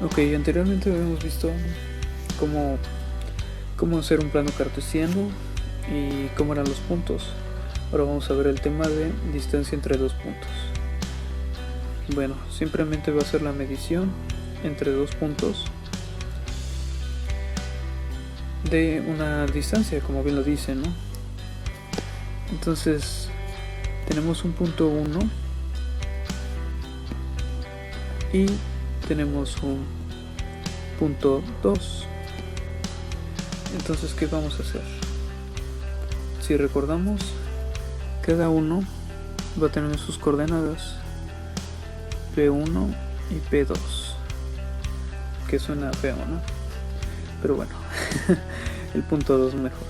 Ok, anteriormente habíamos visto cómo, cómo hacer un plano cartesiano y cómo eran los puntos. Ahora vamos a ver el tema de distancia entre dos puntos. Bueno, simplemente va a ser la medición entre dos puntos de una distancia, como bien lo dice, ¿no? Entonces tenemos un punto 1 y tenemos un punto 2. Entonces, ¿qué vamos a hacer? Si recordamos, cada uno va a tener sus coordenadas P1 y P2, que suena feo, ¿no? Pero bueno, el punto 2 mejor.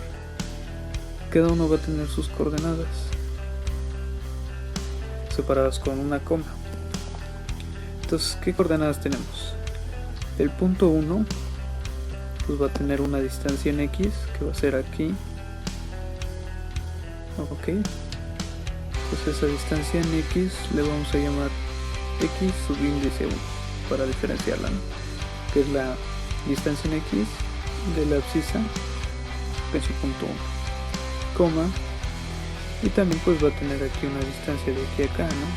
Cada uno va a tener sus coordenadas separadas con una coma. Entonces, ¿qué coordenadas tenemos? El punto 1 pues va a tener una distancia en X, que va a ser aquí. Ok, pues esa distancia en X le vamos a llamar X subíndice 1 para diferenciarla, ¿no? Que es la distancia en X de la abscisa en su punto 1, coma, y también pues va a tener aquí una distancia de aquí a acá, ¿no?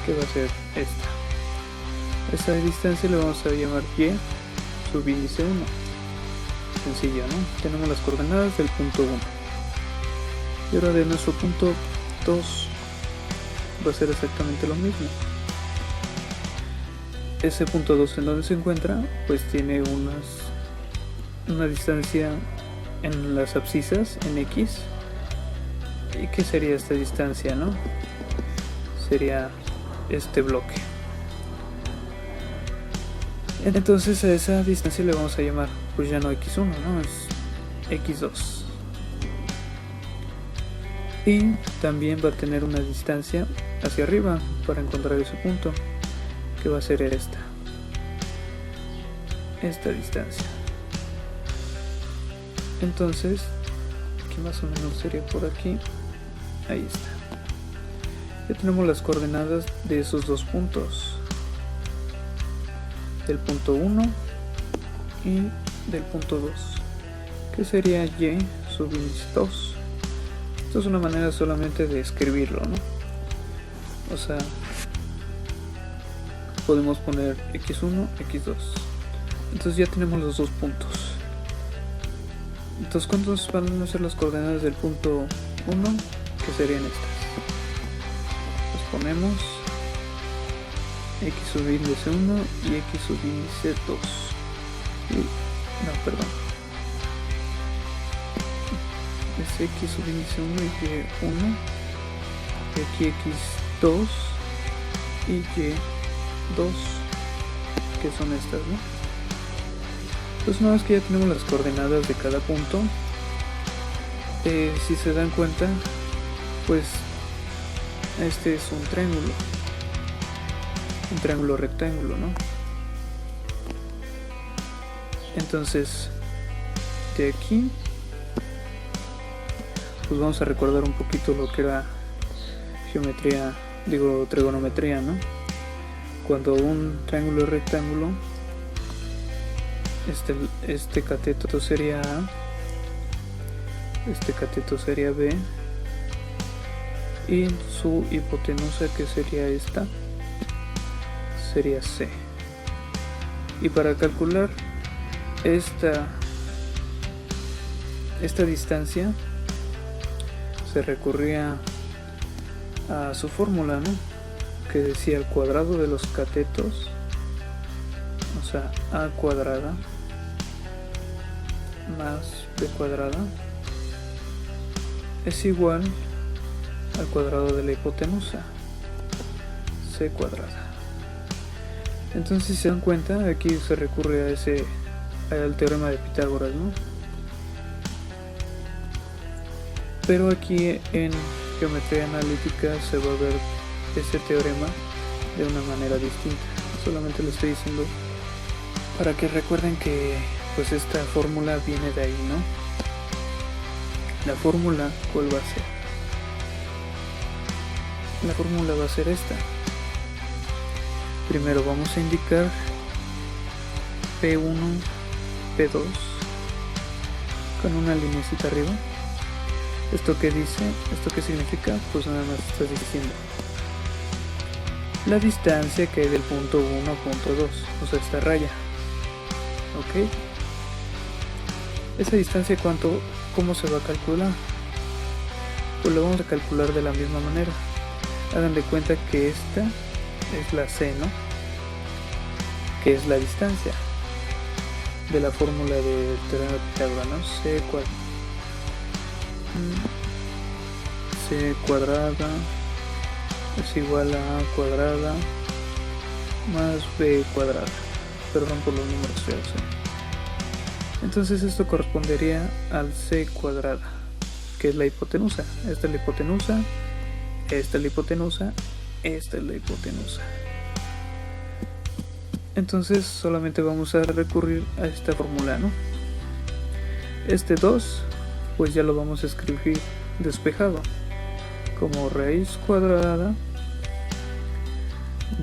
Que va a ser esta distancia le vamos a llamar Y subíndice 1. Sencillo, ¿no? Tenemos las coordenadas del punto 1 y ahora de nuestro punto 2 va a ser exactamente lo mismo. Ese punto 2 en donde se encuentra pues tiene una distancia en las abscisas en X. ¿Y qué sería esta distancia, no? Sería este bloque. Entonces a esa distancia le vamos a llamar pues ya no X1, ¿no? Es X2. Y también va a tener una distancia hacia arriba para encontrar ese punto, que va a ser esta distancia. Entonces, que más o menos sería por aquí. Ahí está. Ya tenemos las coordenadas de esos dos puntos, del punto 1 y del punto 2, que sería Y subíndice 2. Esto es una manera solamente de escribirlo, ¿no? O sea, podemos poner X1, X2. Entonces ya tenemos los dos puntos. Entonces, ¿cuántos van a ser las coordenadas del punto 1? Que serían estas. Pues ponemos X subíndice 1 y X subíndice 2. Es X subíndice 1 y Y1, y aquí X2 y Y2, que son estas, ¿no? Pues una vez que ya tenemos las coordenadas de cada punto, si se dan cuenta, pues este es un triángulo rectángulo, ¿no? Entonces de aquí pues vamos a recordar un poquito lo que era trigonometría, ¿no? Cuando un triángulo es rectángulo, este cateto sería A, este cateto sería B, y su hipotenusa, que sería esta, sería C. Y para calcular esta distancia se recurría a su fórmula, ¿no? Que decía el cuadrado de los catetos, o sea, A cuadrada más B cuadrada es igual al cuadrado de la hipotenusa, C cuadrada. Entonces, si se dan cuenta, aquí se recurre al teorema de Pitágoras, ¿no? Pero aquí en geometría analítica se va a ver ese teorema de una manera distinta. Solamente lo estoy diciendo para que recuerden que pues esta fórmula viene de ahí, ¿no? La fórmula, ¿cuál va a ser? La fórmula va a ser esta. Primero vamos a indicar P1, P2 con una lineecita arriba. ¿Esto qué dice? ¿Esto qué significa? Pues nada más estás diciendo la distancia que hay del punto 1 a punto 2, o sea, esta raya. ¿Ok? Esa distancia, ¿cómo se va a calcular? Pues lo vamos a calcular de la misma manera. Hagan de cuenta que esta es la C, ¿no? Que es la distancia de la fórmula de teorema de Pitágoras, ¿no? C cuadrada es igual a A cuadrada más B cuadrada. Perdón por los números feos, Entonces esto correspondería al C cuadrada, que es la hipotenusa. Esta es la hipotenusa, esta es la hipotenusa, esta es la hipotenusa. Entonces solamente vamos a recurrir a esta fórmula, ¿no? Este 2 pues ya lo vamos a escribir despejado como raíz cuadrada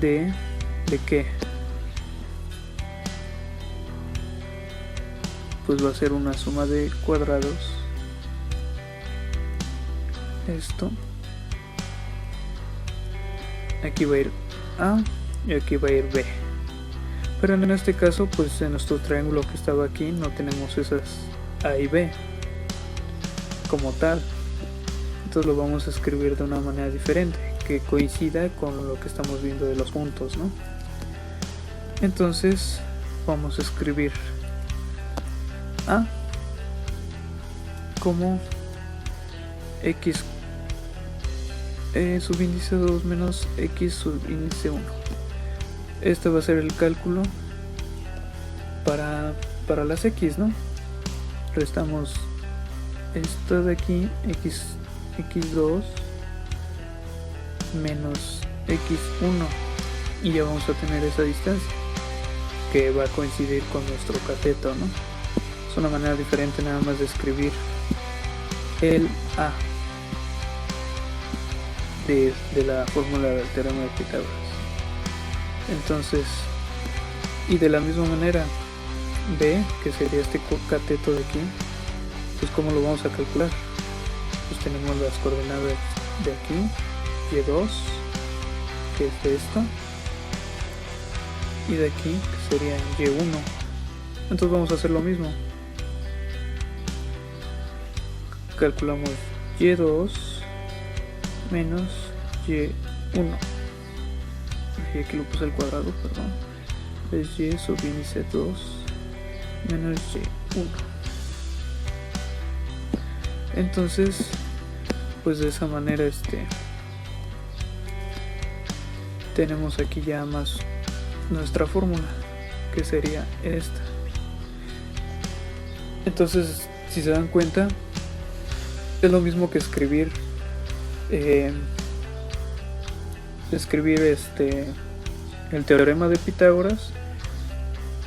¿de qué? Pues va a ser una suma de cuadrados, esto, aquí va a ir A y aquí va a ir B, pero en este caso pues en nuestro triángulo que estaba aquí no tenemos esas A y B como tal, entonces lo vamos a escribir de una manera diferente que coincida con lo que estamos viendo de los puntos, ¿no? Entonces vamos a escribir A como X subíndice 2 menos X subíndice 1. Este va a ser el cálculo para las X, ¿no? Restamos esto de aquí, X2 menos X1, y ya vamos a tener esa distancia que va a coincidir con nuestro cateto, ¿no? Es una manera diferente nada más de escribir el A de la fórmula del teorema de Pitágoras. Entonces, y de la misma manera B, que sería este cateto de aquí, pues ¿cómo lo vamos a calcular? Pues tenemos las coordenadas de aquí, Y2, que es de esto, y de aquí, que sería Y1. Entonces vamos a hacer lo mismo. Calculamos Y2 menos Y1. Y aquí lo puse al cuadrado, perdón. Es Y subíndice 2 menos Y1. Entonces, pues de esa manera tenemos aquí ya más nuestra fórmula, que sería esta. Entonces, si se dan cuenta, es lo mismo que escribir el teorema de Pitágoras,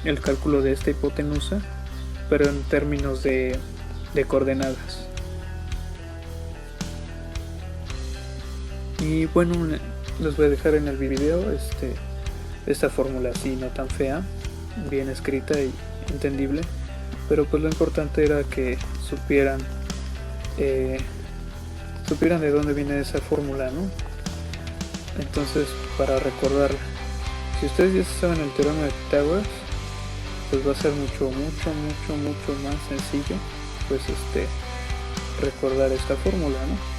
el cálculo de esta hipotenusa, pero en términos de coordenadas. Y bueno, les voy a dejar en el video esta fórmula así, no tan fea, bien escrita y entendible, pero pues lo importante era que supieran de dónde viene esa fórmula, ¿no? Entonces, para recordarla, si ustedes ya saben el teorema de Pitágoras, pues va a ser mucho más sencillo pues recordar esta fórmula, ¿no?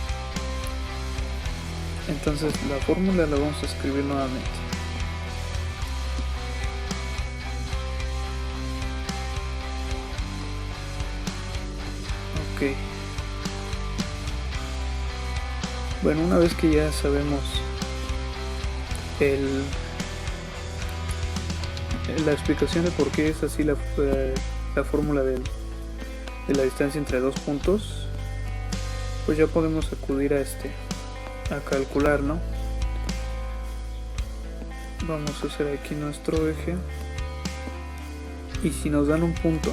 Entonces la fórmula la vamos a escribir nuevamente. Ok. Bueno, una vez que ya sabemos la explicación de por qué es así la fórmula de la distancia entre dos puntos, pues ya podemos acudir a calcular, ¿no? Vamos a hacer aquí nuestro eje, y si nos dan un punto,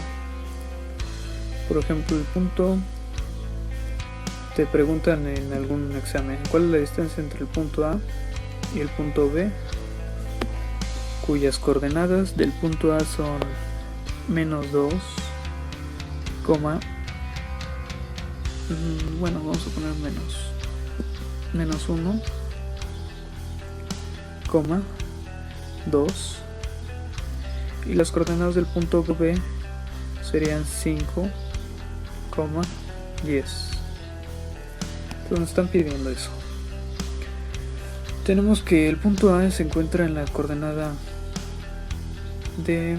por ejemplo el punto, te preguntan en algún examen cuál es la distancia entre el punto A y el punto B, cuyas coordenadas del punto A son -2, bueno, vamos a poner -1, 2, y las coordenadas del punto B serían 5, 10. Entonces nos están pidiendo eso. Tenemos que el punto A se encuentra en la coordenada de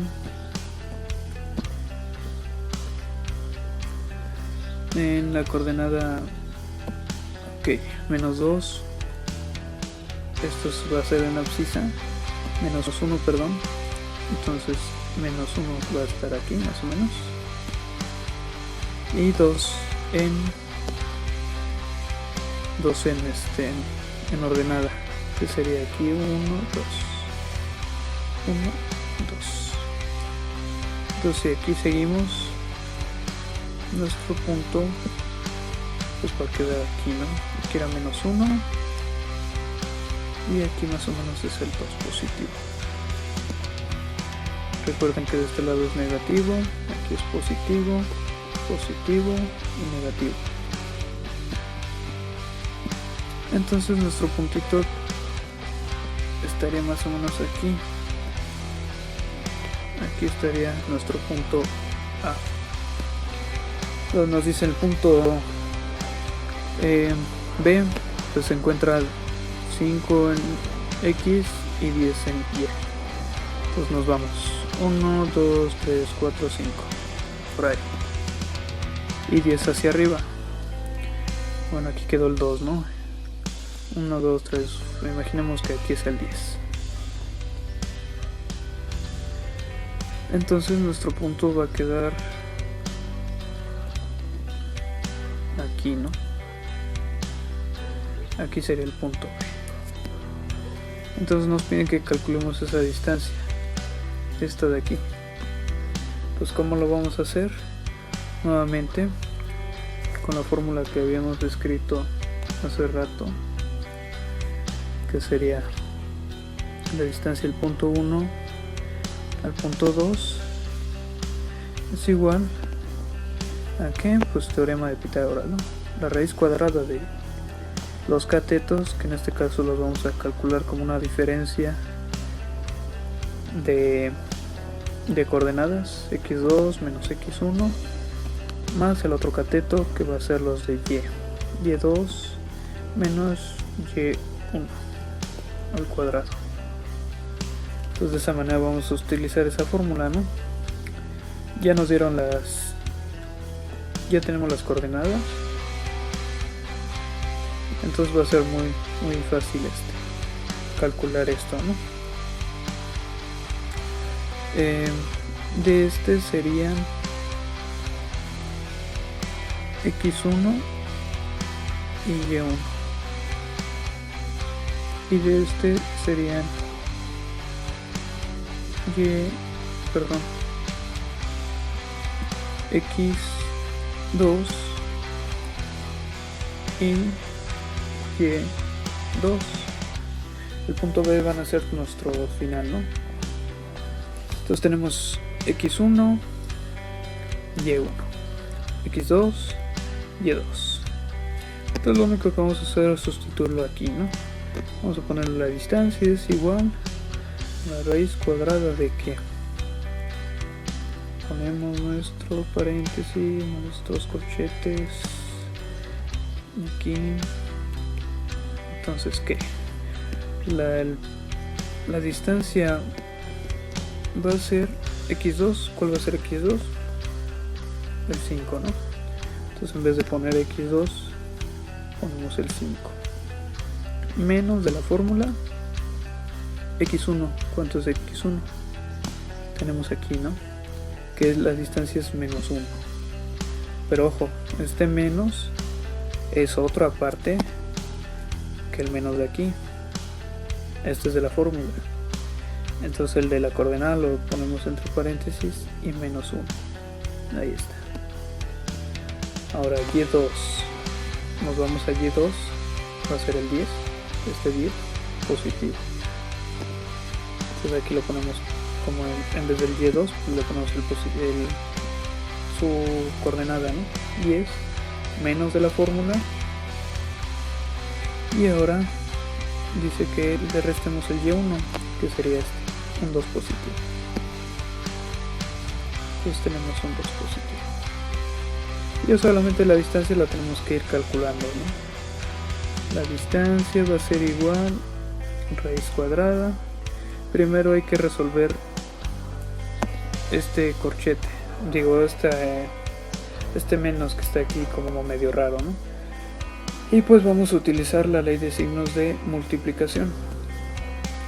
-2. Esto va a ser en abscisa, -1, perdón. Entonces -1 va a estar aquí más o menos, y 2 en ordenada, que sería aquí 1, 2, 1, 2. Entonces aquí seguimos, nuestro punto pues va a quedar aquí, ¿no? Aquí era -1 y aquí más o menos es el 2 positivo. Recuerden que de este lado es negativo, aquí es positivo, positivo y negativo. Entonces nuestro puntito estaría más o menos aquí. Aquí estaría nuestro punto A. Entonces nos dice el punto B, pues se encuentra 5 en X y 10 en Y. Pues nos vamos 1, 2, 3, 4, 5 por ahí, y 10 hacia arriba. Bueno, aquí quedó el 2, ¿no? 1, 2, 3, imaginemos que aquí es el 10. Entonces nuestro punto va a quedar aquí, ¿no? Aquí sería el punto. Entonces nos piden que calculemos esa distancia, esta de aquí. Pues ¿cómo lo vamos a hacer? Nuevamente con la fórmula que habíamos descrito hace rato, que sería la distancia del punto 1 al punto 2 es igual a ¿qué? Pues teorema de Pitágoras, ¿no? La raíz cuadrada de los catetos, que en este caso los vamos a calcular como una diferencia de coordenadas, x2 menos x1, más el otro cateto que va a ser los de y2 menos y1 al cuadrado. Entonces de esa manera vamos a utilizar esa fórmula, ¿no? Ya nos dieron ya tenemos las coordenadas, entonces va a ser muy fácil calcular esto, ¿no? De este serían x1 y y1, y de este serían x2 y y2. El punto B van a ser nuestro final, ¿no? Entonces tenemos x1, y1, x2, y2. Entonces lo único que vamos a hacer es sustituirlo aquí, ¿no? Vamos a ponerle la distancia, es igual a la raíz cuadrada de que ponemos nuestro paréntesis, nuestros corchetes aquí. Entonces ¿qué? La distancia va a ser x2. ¿Cuál va a ser x2? El 5, ¿no? Entonces en vez de poner x2 ponemos el 5 menos de la fórmula x1. ¿Cuánto es x1? Tenemos aquí, ¿no? Que la distancia es -1. Pero ojo, este menos es otra parte que el menos de aquí. Este es de la fórmula. Entonces el de la coordenada lo ponemos entre paréntesis y -1. Ahí está. Ahora y2. Nos vamos a y2. Va a ser el 10. Este 10 positivo. Entonces aquí lo ponemos como en vez del Y2 le ponemos su coordenada, ¿no? 10 menos de la fórmula, y ahora dice que le restemos el Y1, que sería un 2 positivo. Entonces tenemos un 2 positivo. Y solamente la distancia la tenemos que ir calculando, ¿no? La distancia va a ser igual raíz cuadrada. Primero hay que resolver este corchete, digo este menos que está aquí como medio raro, ¿no? Y pues vamos a utilizar la ley de signos de multiplicación.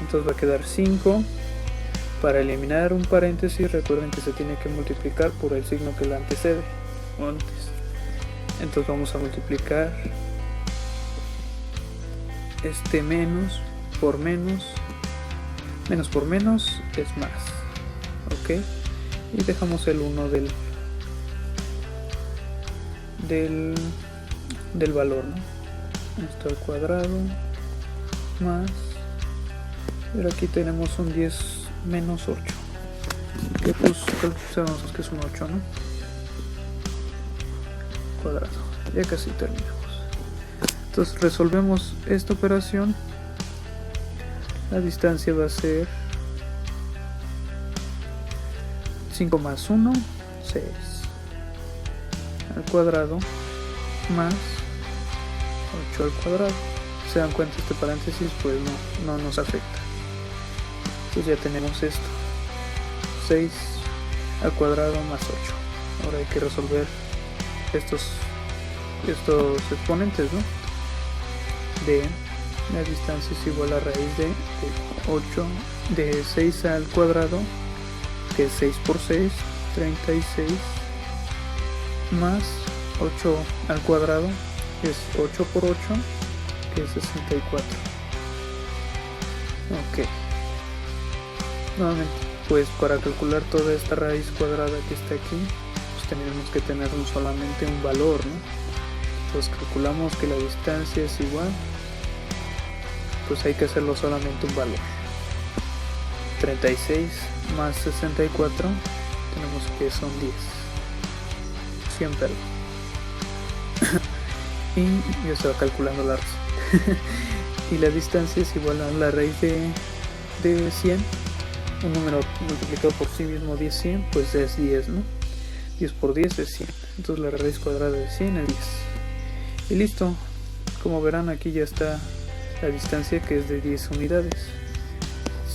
Entonces va a quedar 5. Para eliminar un paréntesis, recuerden que se tiene que multiplicar por el signo que la antecede o antes. Entonces vamos a multiplicar este menos por menos. Menos por menos es más. Ok. Y dejamos el 1 del valor, ¿no? Esto al cuadrado más, pero aquí tenemos un 10 menos 8, que pues sabemos que es un 8, ¿no? Cuadrado. Ya casi terminamos. Entonces resolvemos esta operación. La distancia va a ser 5 más 1, 6 al cuadrado más 8 al cuadrado. Se dan cuenta, este paréntesis pues no nos afecta. Entonces ya tenemos esto, 6 al cuadrado más 8. Ahora hay que resolver estos exponentes, ¿no? De la distancia es igual a raíz de 8 de 6 al cuadrado, que es 6 por 6, 36, más 8 al cuadrado, que es 8 por 8, que es 64. Ok. Nuevamente, pues para calcular toda esta raíz cuadrada que está aquí, pues tenemos que tener solamente un valor, ¿no? Entonces calculamos que la distancia es igual, pues hay que hacerlo solamente un valor. 36 más 64, tenemos que son 10. 100, perdón. Y yo estaba calculando la razón. Y la distancia es igual a la raíz de 100. Un número multiplicado por sí mismo 10, 100, pues es 10, ¿no? 10 por 10 es 100. Entonces la raíz cuadrada de 100 es 10. Y listo. Como verán, aquí ya está la distancia, que es de 10 unidades.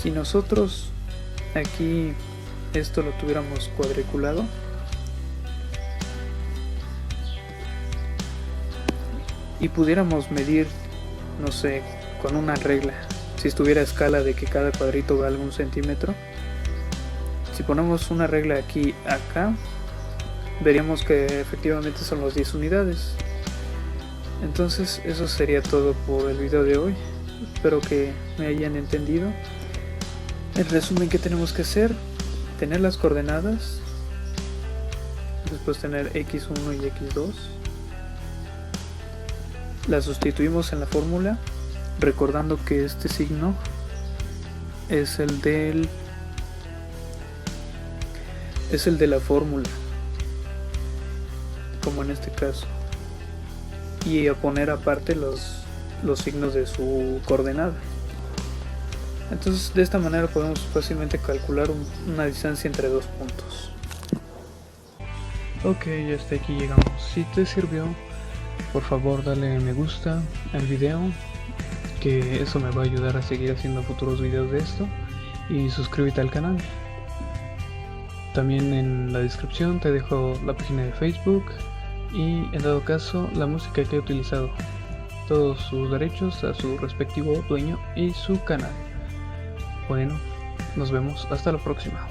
Si nosotros aquí esto lo tuviéramos cuadriculado, y pudiéramos medir, no sé, con una regla, si estuviera a escala de que cada cuadrito valga 1 centímetro, si ponemos una regla aquí, acá, veríamos que efectivamente son los 10 unidades. Entonces eso sería todo por el video de hoy. Espero que me hayan entendido. En resumen, ¿qué tenemos que hacer? Tener las coordenadas, después tener x1 y x2. Las sustituimos en la fórmula, recordando que este signo es el de la fórmula, como en este caso, y a poner aparte los signos de su coordenada. Entonces de esta manera podemos fácilmente calcular una distancia entre dos puntos. Ok, ya hasta aquí llegamos. Si te sirvió, por favor dale me gusta al video, que eso me va a ayudar a seguir haciendo futuros videos de esto, y suscríbete al canal. También en la descripción te dejo la página de Facebook y, en dado caso, la música que he utilizado, todos sus derechos a su respectivo dueño y su canal. Bueno, nos vemos hasta la próxima.